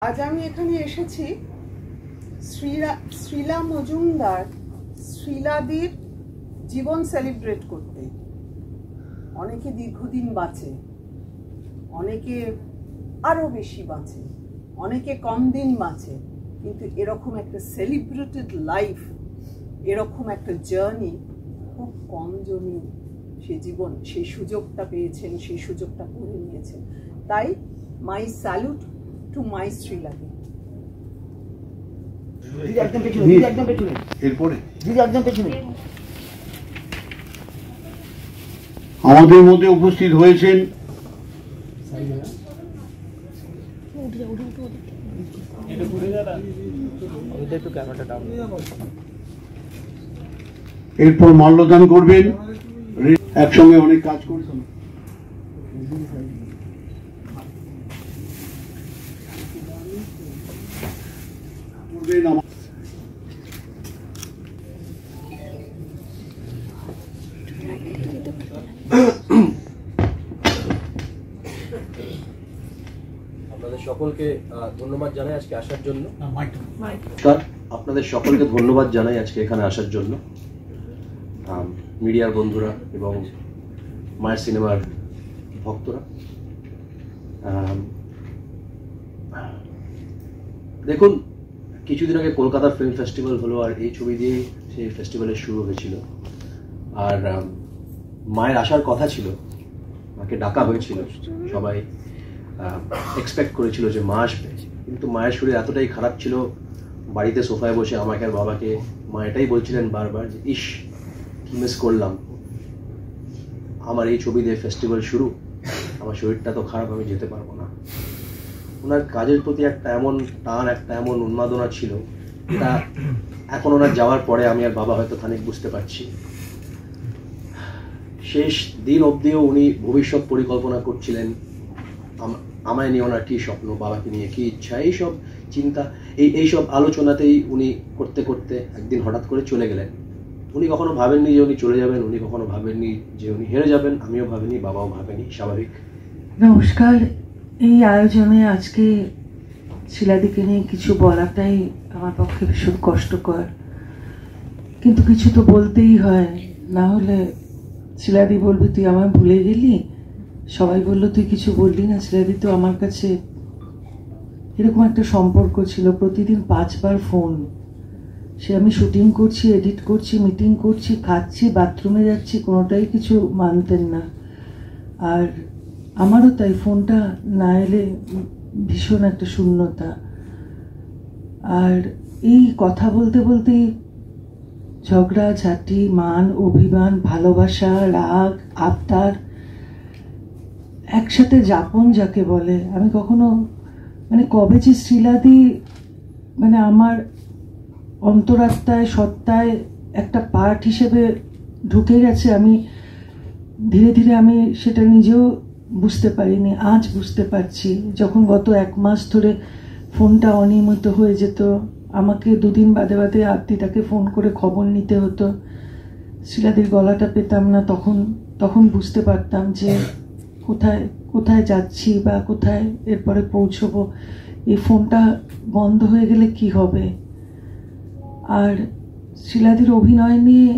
আজ আমি এখানে এসেছি শ্রীলা মজুমদার শ্রীলাদির জীবন সেলিব্রেট করতে। অনেকে দীর্ঘদিন বাঁচে, অনেকে আরো বেশি বাঁচে, অনেকে কম দিন বাঁচে, কিন্তু এরকম একটা সেলিব্রেটেড লাইফ, এরকম একটা জার্নি খুব কম জনই সেই সুযোগটা পেয়েছেন, সেই সুযোগটা করে নিয়েছেন। তাই মাই স্যালুট to my Sriladi. আমাদের মধ্যে উপস্থিত হয়েছেন এরপর মাল্যদান করবেন। একসঙ্গে অনেক কাজ করছেন। আপনাদের সকলকে ধন্যবাদ জানাই আজকে আসার জন্য। আপনাদের সকলকে ধন্যবাদ জানাই আজকে এখানে আসার জন্য, মিডিয়ার বন্ধুরা এবং মায়ের সিনেমার ভক্তরা। দেখুন, কিছুদিন আগে কলকাতা ফিল্ম ফেস্টিভ্যাল হলো, আর এই ছবি দিয়েই সেই ফেস্টিভ্যালের শুরু হয়েছিল। আর মায়ের আসার কথা ছিল, মাকে ডাকা হয়েছিল, সবাই এক্সপেক্ট করেছিল যে মা আসবে, কিন্তু মায়ের শরীর এতটাই খারাপ ছিল, বাড়িতে সোফায় বসে আমাকে আর বাবাকে মা এটাই বলছিলেন বারবার যে ইস কি মিস করলাম, আমার এই ছবি দিয়ে ফেস্টিভ্যাল শুরু, আমার শরীরটা তো খারাপ, আমি যেতে পারবো না। ওনার কাজের প্রতি একটা এমন টান, একটা এমন উন্মাদনা ছিল, এটা এখন ওনার যাওয়ার পরে আমি আর বাবা হয়তো খানিক বুঝতে পারছি। শেষ দিন অবধিও উনি ভবিষ্যৎ পরিকল্পনা করছিলেন, আমায় নিয়ে ওনার কী স্বপ্ন, বাবাকে নিয়ে কী ইচ্ছা, এইসব চিন্তা, এইসব আলোচনাতেই উনি করতে করতে একদিন হঠাৎ করে চলে গেলেন। উনি কখনো ভাবেননি যে উনি চলে যাবেন, উনি কখনো ভাবেননি যে উনি হেরে যাবেন, আমিও ভাবিনি, বাবাও ভাবেনি, স্বাভাবিক। নমস্কার। এই আয়োজনে আজকে শিলাদিকে নিয়ে কিছু বলাটাই আমার পক্ষে ভীষণ কষ্টকর, কিন্তু কিছু তো বলতেই হয়, না হলে শিলাদি বলবে তুই আমায় ভুলে গেলি, সবাই বললো তুই কিছু বললি না। শিলাদি তো আমার কাছে এরকম একটা সম্পর্ক ছিল, প্রতিদিন 5 বার ফোন, সে আমি শুটিং করছি, এডিট করছি, মিটিং করছি, খাচ্ছি, বাথরুমে যাচ্ছি, কোনোটাই কিছু মানতেন না। আর আমারও তাই, ফোনটা না এলে ভীষণ একটা শূন্যতা। আর এই কথা বলতে বলতেই ঝগড়া ঝাঁটি, মান অভিমান, ভালোবাসা, রাগ, আবদার একসাথে যাপন যাকে বলে। আমি কখনো কবে যে শ্রীলাদি আমার অন্তরাত্মায়, সত্তায় একটা পার্ট হিসেবে ঢুকে গেছে, আমি ধীরে ধীরে আমি সেটা নিজেও বুঝতে পারিনি, আজ বুঝতে পারছি। যখন গত 1 মাস ধরে ফোনটা অনিয়মিত হয়ে যেত, আমাকে 2 দিন বাদে বাদে আত্মীয়তাকে ফোন করে খবর নিতে হতো, শিলাদির গলাটা পেতাম না, তখন বুঝতে পারতাম যে কোথায় কোথায় যাচ্ছি বা কোথায় এরপরে পৌঁছবো। এই ফোনটা বন্ধ হয়ে গেলে কি হবে। আর শিলাদির অভিনয় নিয়ে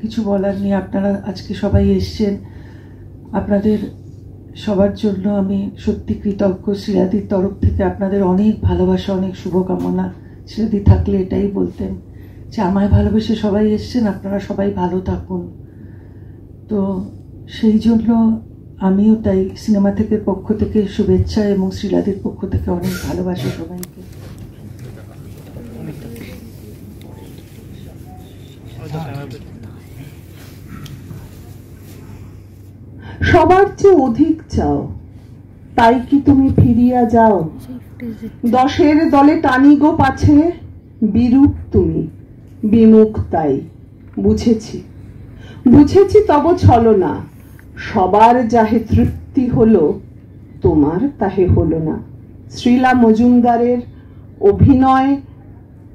কিছু বলার নেই, আপনারা আজকে সবাই এসছেন, আপনাদের সবার জন্য আমি সত্যি কৃতজ্ঞ। শিলাদির তরফ থেকে আপনাদের অনেক ভালোবাসা, অনেক শুভকামনা। শিলাদি থাকলে এটাই বলতেন যে আমায় ভালোবেসে সবাই এসছেন, আপনারা সবাই ভালো থাকুন। তো সেই জন্য আমিও তাই সিনেমা থেকে পক্ষ থেকে শুভেচ্ছা এবং শিলাদির পক্ষ থেকে অনেক ভালোবাসা সবাইকে। সবার চেয়ে অধিক চাও, তাই কি তুমি ফিরিয়া যাও, 10-এর দলে টানি গো পাছে, বিরূপ তুমি বিমুখ তাই। বুঝেছি তব ছলনা, সবার যাহে তৃপ্তি হলো, তোমার তাহে হলো না। শ্রীলা মজুমদারের অভিনয়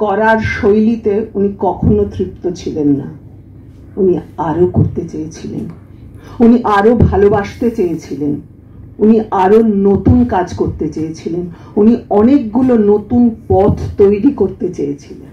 করার শৈলীতে উনি কখনো তৃপ্ত ছিলেন না, উনি আরো করতে চেয়েছিলেন, উনি আরো ভালোবাসতে চেয়েছিলেন, উনি আরো নতুন কাজ করতে চেয়েছিলেন, উনি অনেকগুলো নতুন পথ তৈরি করতে চেয়েছিলেন।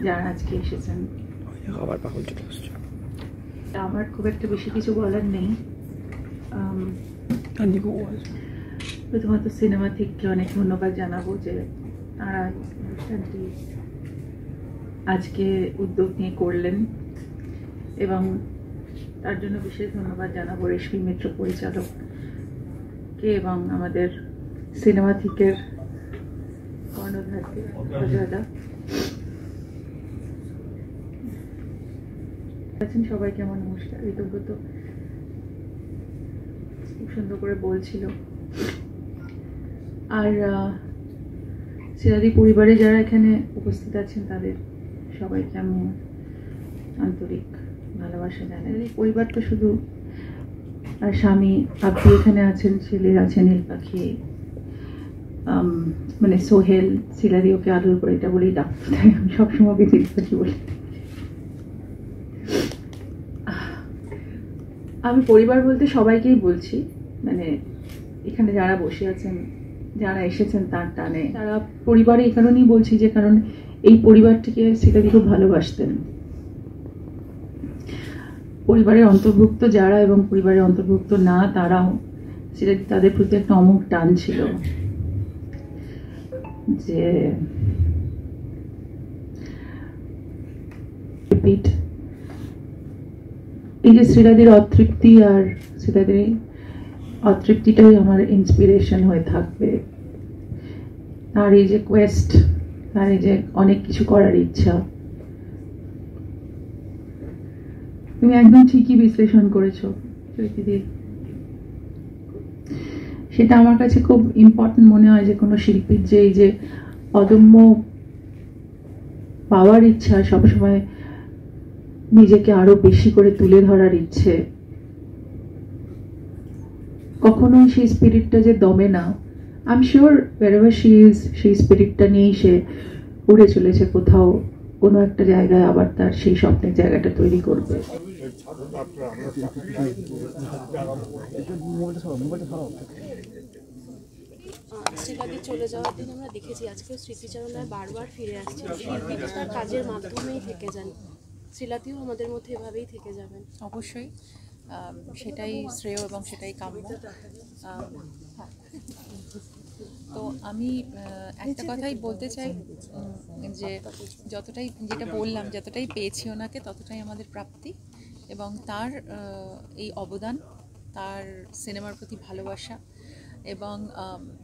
যারা আজকে এসেছেন, আমার খুব একটা বেশি কিছু বলার নেই। প্রথমত সিনেমা থেকে অনেক ধন্যবাদ জানাবো যে তারা অনুষ্ঠানটি আজকে উদ্যোগ নিয়ে করলেন, এবং তার জন্য বিশেষ ধন্যবাদ জানাবো রেশমি মিত্র পরিচালককে এবং আমাদের সিনেমা থেকে কর্ণধারকে অজয়দা। সবাইকে আমার নমস্কার। ঋতব্রত খুব সুন্দর করে বলছিল। আর শিলাদি পরিবারে যারা এখানে উপস্থিত আছেন তাদের সবাইকে আমি আন্তরিক ভালোবাসা জানাই। এই পরিবারটা শুধু আর স্বামী আপনি এখানে আছেন, ছেলে আছে নীল পাখি, মানে সোহেল, শিলাদি ওকে আদর করে এটা বলেই ডাকতে তাই আমি সবসময় ওকে নীল পাখি বলি। আমি পরিবার বলতে সবাইকেই বলছি, মানে এখানে যারা বসে আছেন, যারা এসেছেন তার টানে, তারা পরিবারে এই কারণেই বলছি যে কারণ এই পরিবারটিকে শিলাদি খুব ভালোবাসতেন। পরিবারের অন্তর্ভুক্ত যারা এবং পরিবারের অন্তর্ভুক্ত না তারাও শিলাদি তাদের প্রতি একটা অমোঘ টান ছিল, যে এই যে শিলাদির অতৃপ্তি আর শিলাদির অতৃপ্তিটাই আমার ইন্সপিরেশন হয়ে থাকবে। তার এই যে কোয়েস্ট, তার এই যে অনেক কিছু করার ইচ্ছা, তুমি একদম ঠিকই বিশ্লেষণ করেছো চৈতিদি। সেটা আমার কাছে খুব ইম্পর্টেন্ট মনে হয় যে কোনো শিল্পীর যে এই যে অদম্য পাওয়ার ইচ্ছা, সবসময় নিজেকে আরো বেশি করে তুলে ধরার ইচ্ছে, কখনোই সেই স্পিরিটটা যে দমে না। I am sure wherever she is, সেই স্পিরিটটা নিয়েই সে উড়ে চলেছে কোথাও, কোনো একটা জায়গায় আবার তার সেই স্বপ্নের জায়গাটা তৈরি করবে। শিলাদি চলে যাওয়ার দিন আমরা দেখেছি আজকেও স্মৃতিচারণায় বারবার ফিরে আসছে। শিল্পী তার কাজের মাধ্যমেই থেকে যান, শিলাদিও আমাদের মধ্যে এভাবেই থেকে যাবেন। অবশ্যই সেটাই শ্রেয় এবং সেটাই কাম্য। তো আমি একটা কথাই বলতে চাই যে যতটাই, যেটা বললাম, যতটাই পেয়েছি ওনাকে ততটাই আমাদের প্রাপ্তি, এবং তার এই অবদান, তার সিনেমার প্রতি ভালোবাসা, এবং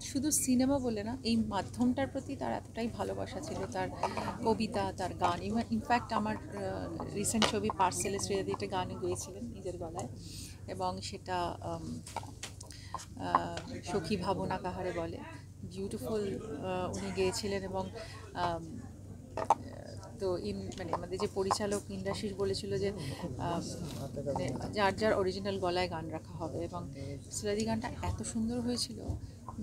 শুধু সিনেমা বলে না, এই মাধ্যমটার প্রতি তার এতটাই ভালোবাসা ছিল, তার কবিতা, তার গান। ইনফ্যাক্ট আমার রিসেন্ট ছবি পার্সেলে শ্রেয়াদি একটা গান গেয়েছিলেন নিজের গলায়, এবং সেটা সখী ভাবনা কাহারে বলে, বিউটিফুল উনি গেয়েছিলেন। এবং তো মানে আমাদের যে পরিচালক ইন্দ্রাশিস বলেছিল যে মানে যার যার অরিজিনাল গলায় গান রাখা হবে, এবং শিলাদি গানটা এত সুন্দর হয়েছিল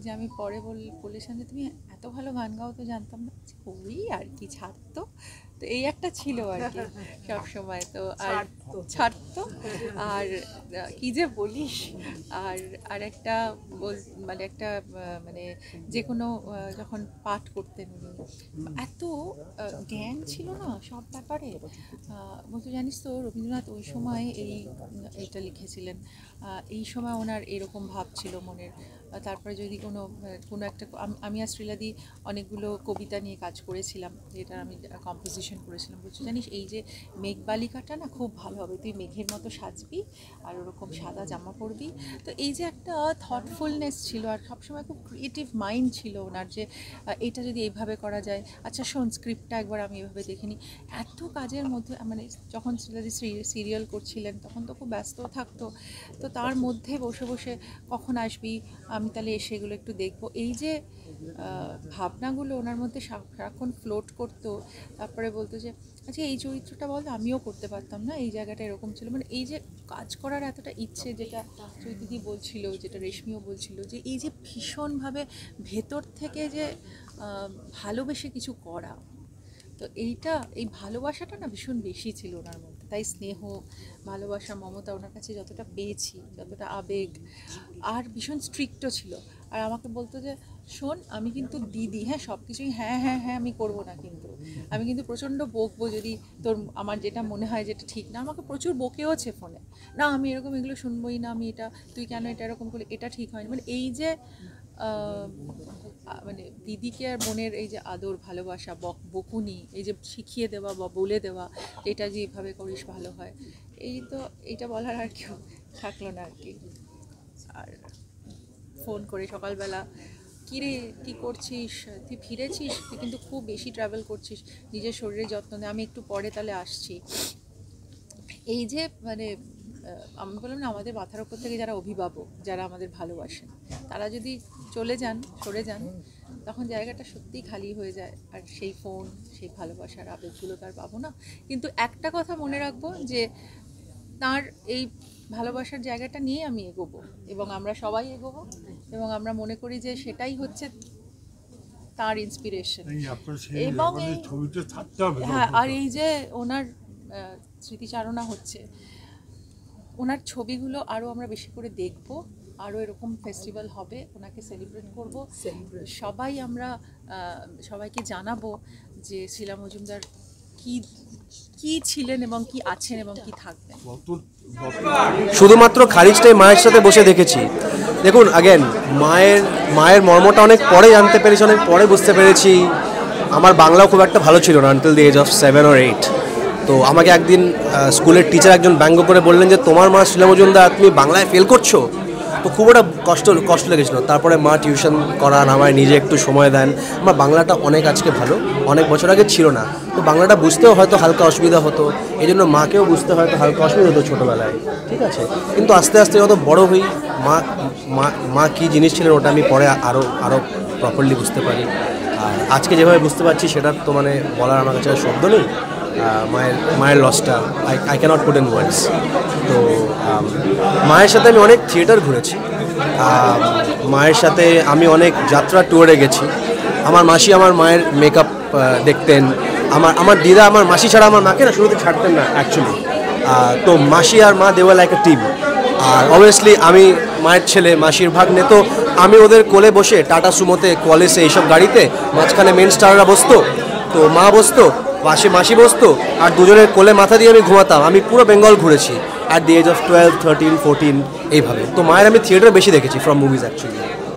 যে আমি পরে বলেছিলাম যে তুমি এত ভালো গান গাও তো জানতাম না। ওই আর কি, ছাড়তো তো এই একটা ছিল আর কি সবসময়, তো আর ছাড়তো আর কি যে বলিস। আর একটা মানে একটা মানে যে কোনো যখন পাঠ করতেন উনি, এত জ্ঞান ছিল না সব ব্যাপারে। বলতে জানিস তো রবীন্দ্রনাথ ওই সময় এইটা লিখেছিলেন, এই সময় ওনার এরকম ভাব ছিল মনের, তারপরে যদি কোনো একটা আমি আর শ্রীলাদি অনেকগুলো কবিতা নিয়ে কাজ করেছিলাম, যেটা আমি কম্পোজিশন করেছিলাম। বলছি জানিস এই যে মেঘবালিকাটা না খুব ভালো হবে, তুই মেঘের মতো সাজবি আর ওরকম সাদা জামা পরবি। তো এই যে একটা থটফুলনেস ছিল আর সবসময় খুব ক্রিয়েটিভ মাইন্ড ছিল ওনার, যে এটা যদি এইভাবে করা যায়, আচ্ছা শোন স্ক্রিপ্টটা একবার আমি এভাবে দেখিনি। এত কাজের মধ্যে মানে যখন শ্রীলাদি সিরিয়াল করছিলেন তখন তো খুব ব্যস্ত থাকতো, তো তার মধ্যে বসে বসে কখন আসবি, আমি তাহলে এসে এগুলো একটু দেখবো, এই যে ভাবনাগুলো ওনার মধ্যে সারাক্ষণ ফ্লোট করতো। তারপরে বলতো যে আচ্ছা এই চরিত্রটা বলতো আমিও করতে পারতাম না, এই জায়গাটা এরকম ছিল। মানে এই যে কাজ করার এতটা ইচ্ছে, যেটা চৈতিদি বলছিল, যেটা রেশমিও বলছিল, যে এই যে ভীষণভাবে ভেতর থেকে যে ভালোবেসে কিছু করা, তো এই ভালোবাসাটা না ভীষণ বেশি ছিল ওনার মধ্যে। তাই স্নেহ, ভালোবাসা, মমতা ওনার কাছে যতটা পেয়েছি, যতটা আবেগ, আর ভীষণ স্ট্রিক্টও ছিল। আর আমাকে বলতো যে শোন আমি কিন্তু দিদি, হ্যাঁ সব কিছুই হ্যাঁ হ্যাঁ হ্যাঁ আমি করবো না, কিন্তু আমি কিন্তু প্রচণ্ড বকবো যদি আমার যেটা মনে হয় যেটা ঠিক না। আমাকে প্রচুর বকেওছে ফোনে, না আমি এরকম এগুলো শুনবোই না, আমি এটা তুই কেন এটা এরকম করলে, এটা ঠিক হয়নি। মানে এই যে মানে দিদিকে আর বোনের এই যে আদর, ভালোবাসা, বকুনি, এই যে শিখিয়ে দেওয়া বা বলে দেওয়া, এটা যে এইভাবে করিস ভালো হয়, এইটা বলার আর কেউ থাকলো না আর কি। আর ফোন করে সকালবেলা কিরে কী করছিস, তুই ফিরেছিস, তুই কিন্তু খুব বেশি ট্রাভেল করছিস, নিজের শরীরের যত্ন নে, আমি একটু পরে তাহলে আসছি। এই যে মানে আমি বললাম না, আমাদের মাথার ওপর থেকে যারা অভিভাবক, যারা আমাদের ভালোবাসেন, তারা যদি চলে যান, সরে যান, তখন জায়গাটা সত্যিই খালি হয়ে যায়। আর সেই ফোন, সেই ভালোবাসার আবেগগুলো তার পাবো না। কিন্তু একটা কথা মনে রাখবো, যে তার এই ভালোবাসার জায়গাটা নিয়ে আমি এগোবো, এবং আমরা সবাই এগোবো, এবং আমরা মনে করি যে সেটাই হচ্ছে তার ইন্সপিরেশন। এবং হ্যাঁ, আর এই যে ওনার স্মৃতিচারণা হচ্ছে, ওনার ছবিগুলো আরও আমরা বেশি করে দেখব, আরও এরকম ফেস্টিভ্যাল হবে, ওনাকে সেলিব্রেট করব, সবাই আমরা সবাইকে জানাবো যে শীলা মজুমদার কি ছিলেন এবং কি আছেন এবং কি থাকবেন। শুধুমাত্র খারিজটাই মায়ের সাথে বসে দেখেছি। দেখুন আগেন মায়ের মর্মটা অনেক পরে জানতে পেরেছি, অনেক পরে বুঝতে পেরেছি। আমার বাংলাও খুব একটা ভালো ছিল না until the age of 7 or 8। তো আমাকে একদিন স্কুলের টিচার একজন ব্যঙ্গ করে বললেন যে তোমার মা শীলা মজুমদার, তুমি বাংলায় ফেল করছো। তো খুব একটা কষ্ট লেগেছিলো। তারপরে মা টিউশন করান, আমায় নিজে একটু সময় দেন। আমার বাংলাটা অনেক আজকে ভালো, অনেক বছর আগে ছিল না। তো বাংলাটা বুঝতেও হয়তো হালকা অসুবিধা হতো, এই জন্য মাকেও বুঝতে হয়তো হালকা অসুবিধা হতো ছোটোবেলায়, ঠিক আছে। কিন্তু আস্তে আস্তে যত বড় হই, মা কী জিনিস ছিলেন ওটা আমি পরে আরও প্রপারলি বুঝতে পারি। আর আজকে যেভাবে বুঝতে পারছি সেটার তো মানে বলার আমার কাছে শব্দ নেই। মায়ের লসটা I can't put in words. তো মায়ের সাথে আমি অনেক থিয়েটার ঘুরেছি, মায়ের সাথে আমি অনেক যাত্রা ট্যুরে গেছি। আমার মাসি আমার মায়ের মেকআপ দেখতেন, আমার দিদা আমার মাসি ছাড়া আমার মাকে না শুরুতে ছাড়তেন না অ্যাকচুয়ালি। তো মাসি আর মা they were like a team. আর অবভিয়াসলি আমি মায়ের ছেলে, মাসির ভাগ্নে, তো আমি ওদের কোলে বসে টাটা সুমোতে, কলেজে, এইসব গাড়িতে মাঝখানে মেন স্টাররা বসতো, তো মা বসতো, পাশে মাসি বসতো, আর দুজনের কোলে মাথা দিয়ে আমি ঘুমাতাম। আমি পুরো বেঙ্গল ঘুরেছি অ্যাট দি এজ অফ 12, 13, 14 এইভাবে। তো মায়ের আমি থিয়েটার বেশি দেখেছি ফ্রম মুভিজ অ্যাকচুয়ালি।